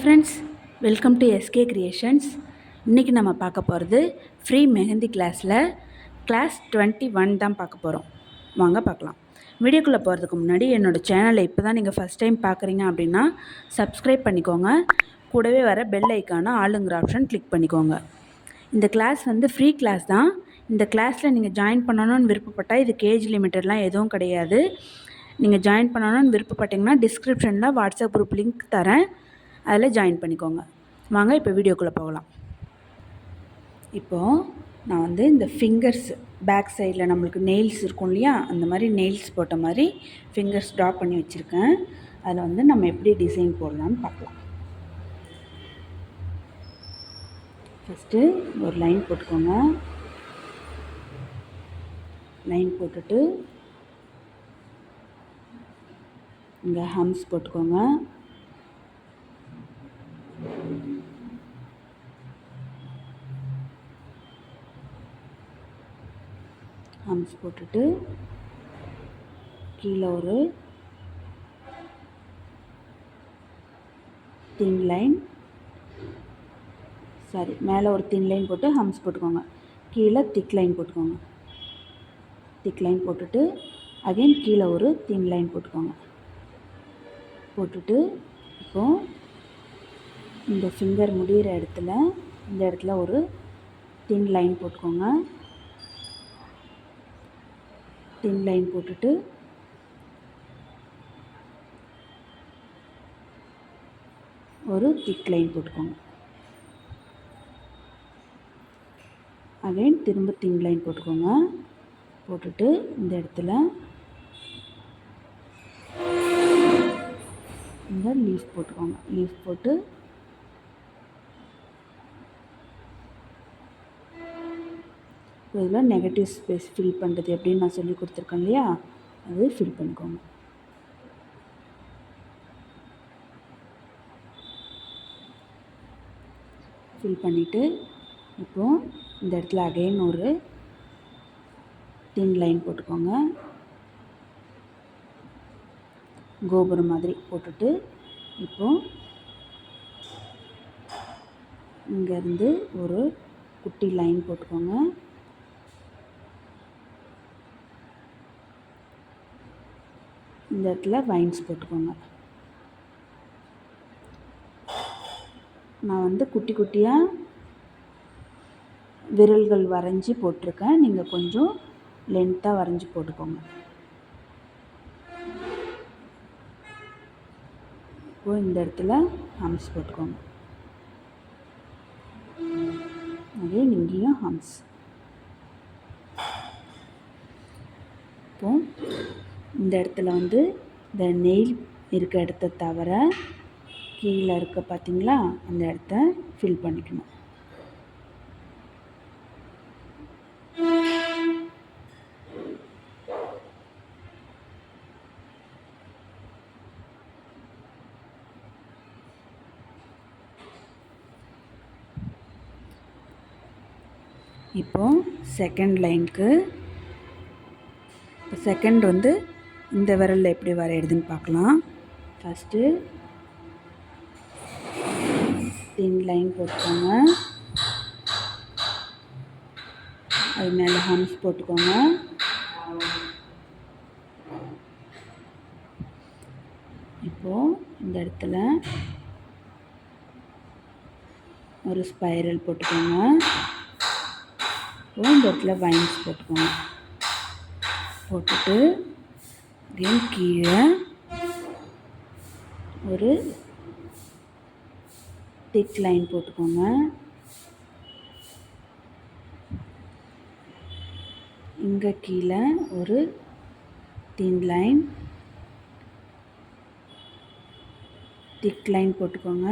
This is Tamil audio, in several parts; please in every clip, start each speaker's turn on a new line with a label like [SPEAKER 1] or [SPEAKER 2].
[SPEAKER 1] Friends, welcome to SK creations. இன்றைக்கி நம்ம பார்க்க போகிறது ஃப்ரீ மெஹந்தி கிளாஸில் கிளாஸ் 21 தான் பார்க்க போகிறோம். வாங்க பார்க்கலாம். வீடியோக்குள்ளே போகிறதுக்கு முன்னாடி என்னோடய சேனலை இப்போ தான் நீங்கள் ஃபஸ்ட் டைம் பார்க்குறீங்க அப்படின்னா சப்ஸ்கிரைப் பண்ணிக்கோங்க. கூடவே வர பெல் ஐக்கான ஆளுங்கிற ஆப்ஷன் கிளிக் பண்ணிக்கோங்க. இந்த கிளாஸ் ஃப்ரீ கிளாஸ் தான். இந்த கிளாஸில் நீங்கள் ஜாயின் பண்ணணும்னு விருப்பப்பட்டால் இதுக்கு ஏஜ் லிமிட்டட்லாம் எதுவும் கிடையாது. நீங்கள் ஜாயின் பண்ணணும்னு விருப்பப்பட்டிங்கன்னா டிஸ்கிரிப்ஷனில் வாட்ஸ்அப் குரூப் லிங்க் தரேன், அதில் ஜாயின் பண்ணிக்கோங்க. வாங்க இப்போ வீடியோக்குள்ளே போகலாம். இப்போது நான் இந்த ஃபிங்கர்ஸ் பேக் சைடில் நம்மளுக்கு நெயில்ஸ் இருக்கும் இல்லையா, அந்த மாதிரி நெயில்ஸ் போட்ட மாதிரி ஃபிங்கர்ஸ் ட்ரா பண்ணி வச்சுருக்கேன். அதில் நம்ம எப்படி டிசைன் போடலான்னு பார்க்கலாம். ஃபஸ்ட்டு ஒரு லைன் போட்டுக்கோங்க. லைன் போட்டுட்டு இங்கே ஹம்ஸ் போட்டுக்கோங்க. ஹம்ஸ் போட்டுட்டு கீழே ஒரு தின் லைன், மேலே ஒரு தின் லைன் போட்டு ஹம்ஸ் போட்டுக்கோங்க. கீழே திக் லைன் போட்டுக்கோங்க. திக் லைன் போட்டுட்டு அகைன் கீழே ஒரு தின் லைன் போட்டுக்கோங்க. போட்டுட்டு இப்போது இந்த ஃபிங்கர் முடிகிற இடத்துல இந்த இடத்துல ஒரு தின் லைன் போட்டுக்கோங்க. தின் லைன் போட்டுட்டு ஒரு திக் லைன் போட்டுக்கோங்க. அகைன் திரும்ப தின் லைன் போட்டுக்கோங்க. போட்டுட்டு இந்த இடத்துல இந்த லீஃப் போட்டுக்கோங்க. லீஃப் போட்டு இதில் நெகட்டிவ் ஸ்பேஸ் ஃபில் பண்ணுறது எப்படின்னு நான் சொல்லி கொடுத்துருக்கேன் இல்லையா, அது ஃபில் பண்ணிக்கோங்க. ஃபில் பண்ணிவிட்டு இப்போது இந்த இடத்துல அகைன் ஒரு தின் லைன் போட்டுக்கோங்க. கோபுரம் மாதிரி போட்டுட்டு இப்போது இங்கேருந்து ஒரு குட்டி லைன் போட்டுக்கோங்க. இந்த இடத்துல வைன்ஸ் போட்டுக்கோங்க. நான் குட்டி குட்டியாக விரல்கள் வரைஞ்சி போட்டிருக்கேன். நீங்கள் கொஞ்சம் லென்த்தாக வரைஞ்சி போட்டுக்கோங்க. இப்போது இந்த இடத்துல ஹம்ஸ் போட்டுக்கோங்க. அதே இங்கேயும் ஹம்ஸ். இப்போது இந்த இடத்துல இந்த நெயில் இருக்க இடத்த தவிர கீழே இருக்க பார்த்தீங்களா, அந்த இடத்த ஃபில் பண்ணிக்கணும். இப்போது செகண்ட் லைனுக்கு செகண்ட் இந்த விரலில் எப்படி வரையிறதுன்னு பார்க்கலாம். ஃபஸ்ட்டு தின் லைன் போட்டுக்கோங்க. அது மேலே ஹம்ஸ் போட்டுக்கோங்க. இப்போது இந்த இடத்துல ஒரு ஸ்பைரல் போட்டுக்கோங்க. இப்போது இந்த இடத்துல வைன்ஸ் போட்டுக்கோங்க. போட்டுட்டு அகைன் கீழே ஒரு திக் லைன் போட்டுக்கோங்க. இங்கே கீழே ஒரு தின் லைன், திக் லைன் போட்டுக்கோங்க.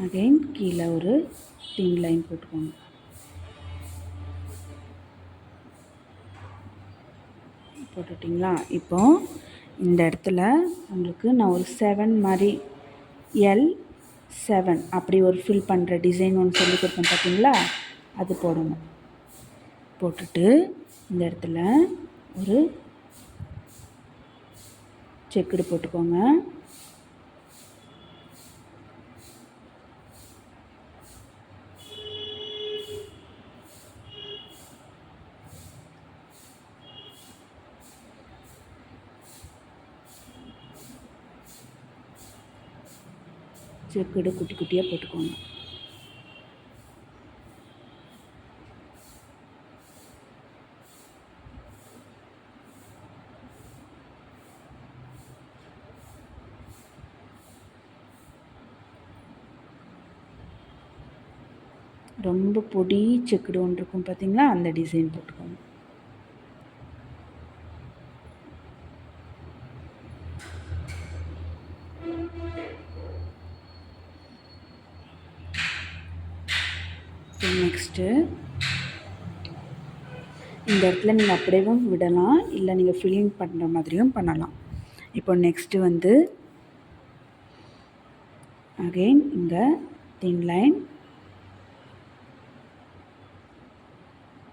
[SPEAKER 1] அகைன் கீழே ஒரு தின் லைன் போட்டுக்கோங்க. போட்டுட்டிங்களா? இப்போது இந்த இடத்துல உங்களுக்கு நான் ஒரு 7 மாதிரி L7 அப்படி ஒரு ஃபில் பண்ணுற டிசைன் ஒன்று சொல்லி கொடுப்பேன் பார்த்தீங்களா, அது போடணும். போட்டுட்டு இந்த இடத்துல ஒரு செக்குடு போட்டுக்கோங்க. செக்குடு குட்டி குட்டியாக போட்டுக்கோங்க. ரொம்ப பொடி செக்குடு ஒன்று இருக்கும் பார்த்தீங்களா, அந்த டிசைன் போட்டுக்கோங்க. நெக்ஸ்ட்டு இந்த இடத்துல நீங்கள் அப்படியே விடலாம், இல்லை நீங்கள் ஃபில்லிங் பண்ணுற மாதிரியும் பண்ணலாம். இப்போ நெக்ஸ்ட்டு வந்து அகெயின் இங்கே thin line,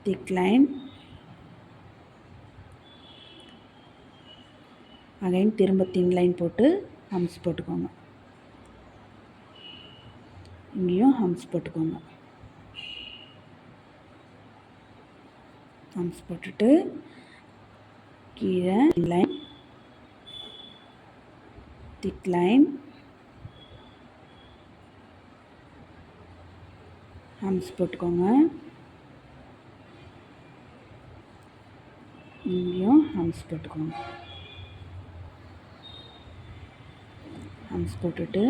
[SPEAKER 1] thick line, again திரும்ப தின் லைன் போட்டு ஹம்ஸ் போட்டுக்கோங்க. இங்கேயும் ஹம்ஸ் போட்டுக்கோங்க. ஹம்ஸ் போட்டுட்டு கீழே லைன், திக் லைன், ஹம்ஸ் போட்டுக்கோங்க. இங்கேயும் ஹம்ஸ் போட்டுக்கோங்க. ஹம்ஸ் போட்டுட்டு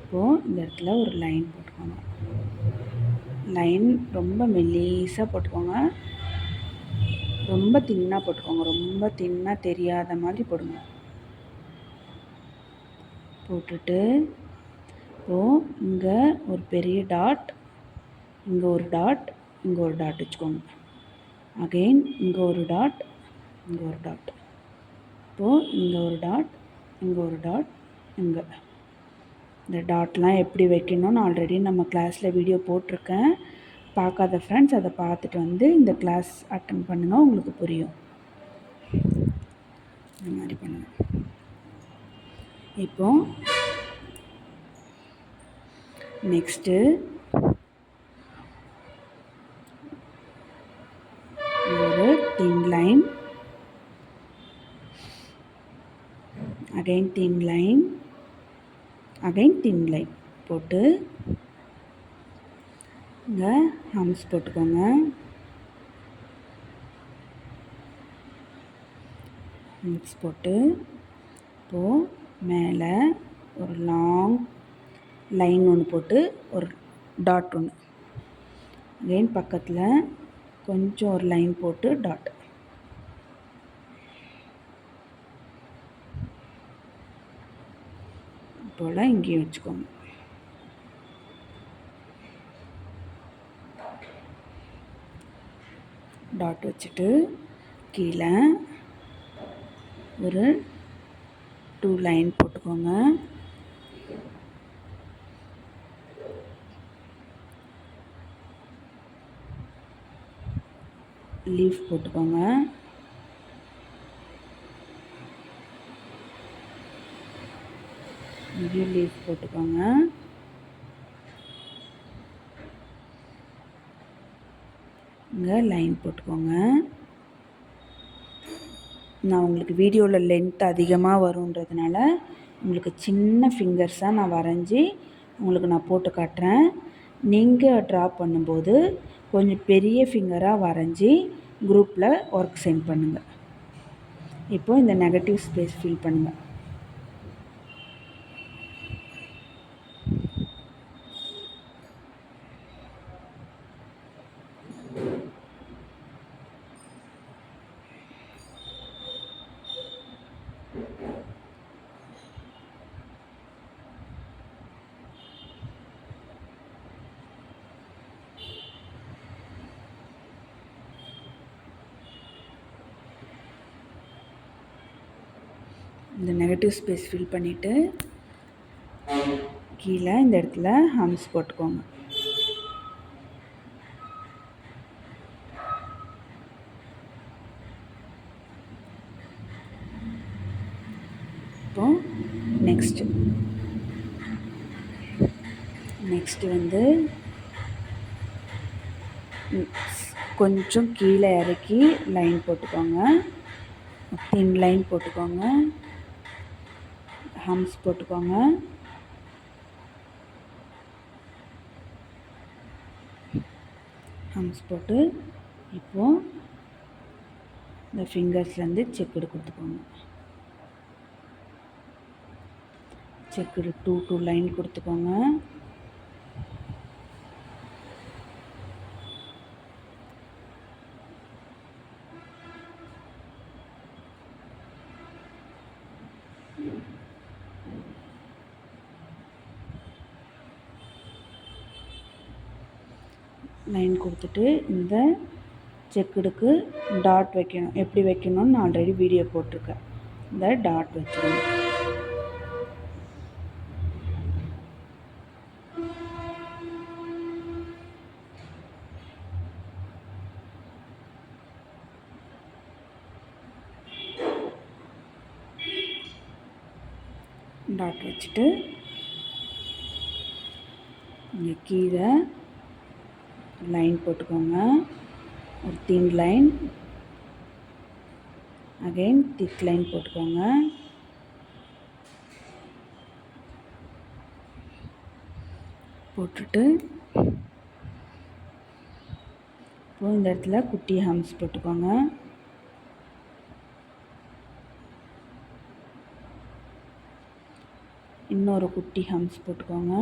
[SPEAKER 1] இப்போது இந்த இடத்துல ஒரு லைன் போட்டுக்கோங்க. லைன் ரொம்ப மெல்லிசாக போட்டுக்கோங்க, ரொம்ப தின்னாக போட்டுக்கோங்க, ரொம்ப தின்னாக தெரியாத மாதிரி போடுங்க. போட்டுட்டு இப்போது இங்கே ஒரு பெரிய டாட், இங்கே ஒரு டாட், இங்கே ஒரு டாட் வச்சுக்கோங்க. அகெயின் இங்கே ஒரு டாட், இங்கே ஒரு டாட். இப்போது இங்கே ஒரு டாட், இங்கே ஒரு டாட், இங்கே. இந்த டாட்லாம் எப்படி வைக்கணும்னு ஆல்ரெடி நம்ம கிளாஸில் வீடியோ போட்டிருக்கேன். பார்க்காத ஃப்ரெண்ட்ஸ் அதை பார்த்துட்டு வந்து இந்த கிளாஸ் அட்டன் பண்ணுங்கள், உங்களுக்கு புரியும். இந்த மாதிரி பண்ணுங்கள். இப்போ நெக்ஸ்ட்டு ஒரு thin line, again thin line, again thin line போட்டு இங்கே ஹம்ஸ் போட்டுக்கோங்க. ஹம்ஸ் போட்டு இப்போது மேலே ஒரு லாங் லைன் ஒன்று போட்டு ஒரு டாட் ஒன்று, அகைன் பக்கத்தில் கொஞ்சம் ஒரு லைன் போட்டு டாட். போல் இங்கேயும் வச்சுக்கோங்க. டாட் வச்சுட்டு கீழே ஒரு 2 லைன் போட்டுக்கோங்க. லீஃப் போட்டுக்கோங்க. இங்கேயும் லீஃப் போட்டுக்கோங்க. இங்கே லைன் போட்டுக்கோங்க. நான் உங்களுக்கு வீடியோவில் லென்த் அதிகமாக வருன்றதுனால உங்களுக்கு சின்ன ஃபிங்கர்ஸாக நான் வரைஞ்சி உங்களுக்கு நான் போட்டு காட்டுறேன். நீங்கள் ட்ரா பண்ணும்போது கொஞ்சம் பெரிய ஃபிங்கராக வரைஞ்சி குரூப்பில் ஒர்க் சென்ட் பண்ணுங்கள். இப்போது இந்த நெகட்டிவ் ஸ்பேஸ் ஃபில் பண்ணுங்கள். இந்த நெகட்டிவ் ஸ்பேஸ் ஃபில் பண்ணிவிட்டு கீழே இந்த இடத்துல ஹம்ஸ் போட்டுக்கோங்க. இப்போது நெக்ஸ்ட்டு வந்து கொஞ்சம் கீழே இறக்கி லைன் போட்டுக்கோங்க, தின் லைன் போட்டுக்கோங்க, ஹம்ஸ் போட்டுக்கோங்க. ஹம்ஸ் போட்டு இப்போது இந்த ஃபிங்கர்ஸ்லேருந்து செக்குடு கொடுத்துக்கோங்க. செக்குடு 2 லைன் கொடுத்துக்கோங்க. லைன் கொடுத்துட்டு இந்த செக்குடுக்கு டாட் வைக்கணும். எப்படி வைக்கணும்னு நான் ஆல்ரெடி வீடியோ போட்டிருக்கேன். இந்த டாட் வச்சுருங்க. டாட் வச்சுட்டு இங்கே கீழே லைன் போட்டுக்கோங்க, ஒரு thin line, again thick line போட்டுக்கோங்க. போட்டுட்டு இப்போது இந்த இடத்துல குட்டி ஹம்ஸ் போட்டுக்கோங்க. இன்னொரு குட்டி ஹம்ஸ் போட்டுக்கோங்க.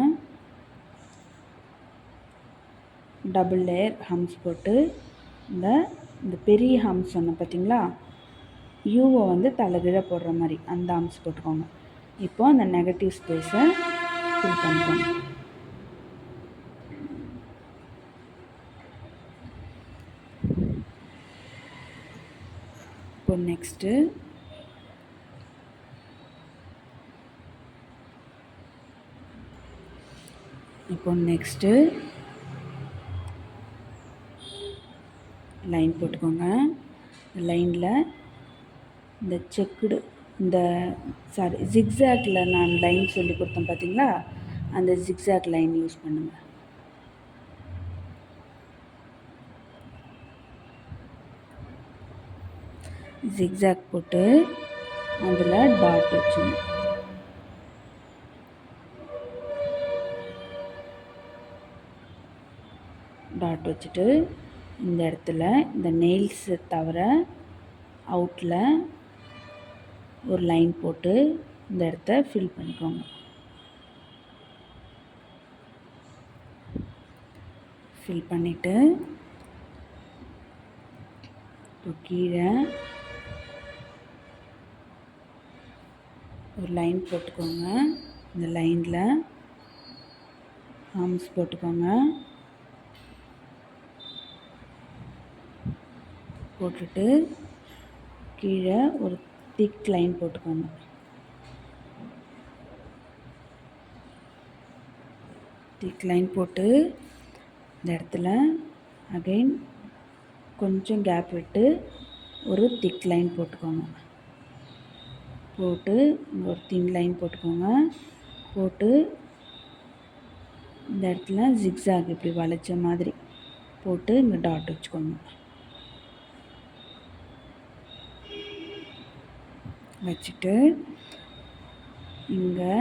[SPEAKER 1] டபுள் லேயர் ஹம்ஸ் போட்டு இந்த பெரிய ஹம்ஸ் சொன்னேன் பார்த்தீங்களா, யூவை வந்து தலைகீழ போடுற மாதிரி அந்த ஹம்ஸ் போட்டுக்கோங்க. இப்போது அந்த நெகட்டிவ் ஸ்பேஸை ஃபில் பண்ணிக்கோங்க. இப்போ நெக்ஸ்ட்டு லைன் போட்டுக்கோங்க. லைனில் இந்த செக்குடு ஜிக்ஸாக்டில் நான் லைன் சொல்லி கொடுத்தேன் பார்த்தீங்களா, அந்த ஜிக்ஸாக் லைன் யூஸ் பண்ணுங்கள். ஜிக்ஸாக் போட்டு அதில் டாட் வச்சுங்க. டாட் வச்சுட்டு இந்த இடத்துல இந்த நெயில்ஸை தவிர அவுட்டில் ஒரு லைன் போட்டு இந்த இடத்த ஃபில் பண்ணிக்கோங்க. ஃபில் பண்ணிவிட்டு இப்போ கீழே ஒரு லைன் போட்டுக்கோங்க. இந்த லைனில் ஹம்ஸ் போட்டுக்கோங்க. போட்டுட்டு கீழே ஒரு திக் லைன் போட்டுக்கோங்க. திக் லைன் போட்டு இந்த இடத்துல அகைன் கொஞ்சம் கேப் விட்டு ஒரு திக் லைன் போட்டுக்கோங்க. போட்டு இங்கே ஒரு தின் லைன் போட்டுக்கோங்க. போட்டு இந்த இடத்துல ஜிக்ஸாக் இப்படி வளைச்ச மாதிரி போட்டு இங்கே டாட் வச்சுக்கோங்க. வச்சுட்டு இங்கே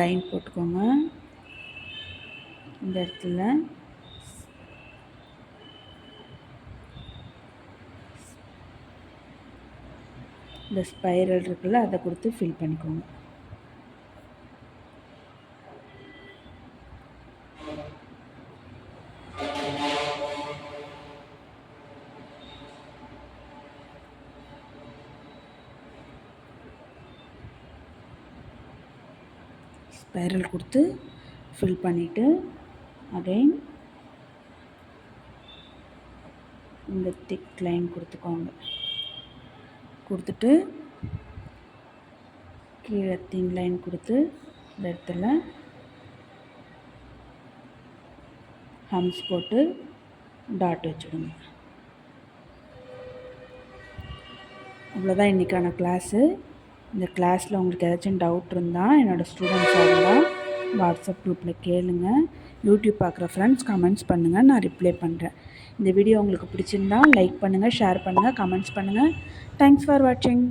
[SPEAKER 1] லைன் போட்டுக்கோங்க. இந்த இடத்துல இந்த ஸ்பைரல் இருக்குல்ல, அதை கொடுத்து ஃபில் பண்ணிக்கோங்க. ஸ்பைரல் கொடுத்து ஃபில் பண்ணிவிட்டு அகைன் இந்த திக் லைன் கொடுத்துக்கோங்க. கொடுத்துட்டு கீழே தின் லைன் கொடுத்து இந்த இடத்துல ஹம்ஸ் போட்டு டாட் வச்சுடுங்க. அவ்வளோதான் இன்றைக்கான கிளாஸு. இந்த கிளாஸில் உங்களுக்கு ஏதாச்சும் டவுட் இருந்தால் என்னோடய ஸ்டூடெண்ட்ஸாக இருந்தால் வாட்ஸ்அப் குரூப்பில் கேளுங்க. யூடியூப் பார்க்குற ஃப்ரெண்ட்ஸ் கமெண்ட்ஸ் பண்ணுங்கள், நான் ரிப்ளை பண்ணுறேன். இந்த வீடியோ உங்களுக்கு பிடிச்சிருந்தா லைக் பண்ணுங்கள், ஷேர் பண்ணுங்கள், கமெண்ட்ஸ் பண்ணுங்கள். தேங்க்ஸ் ஃபார் வாட்சிங்.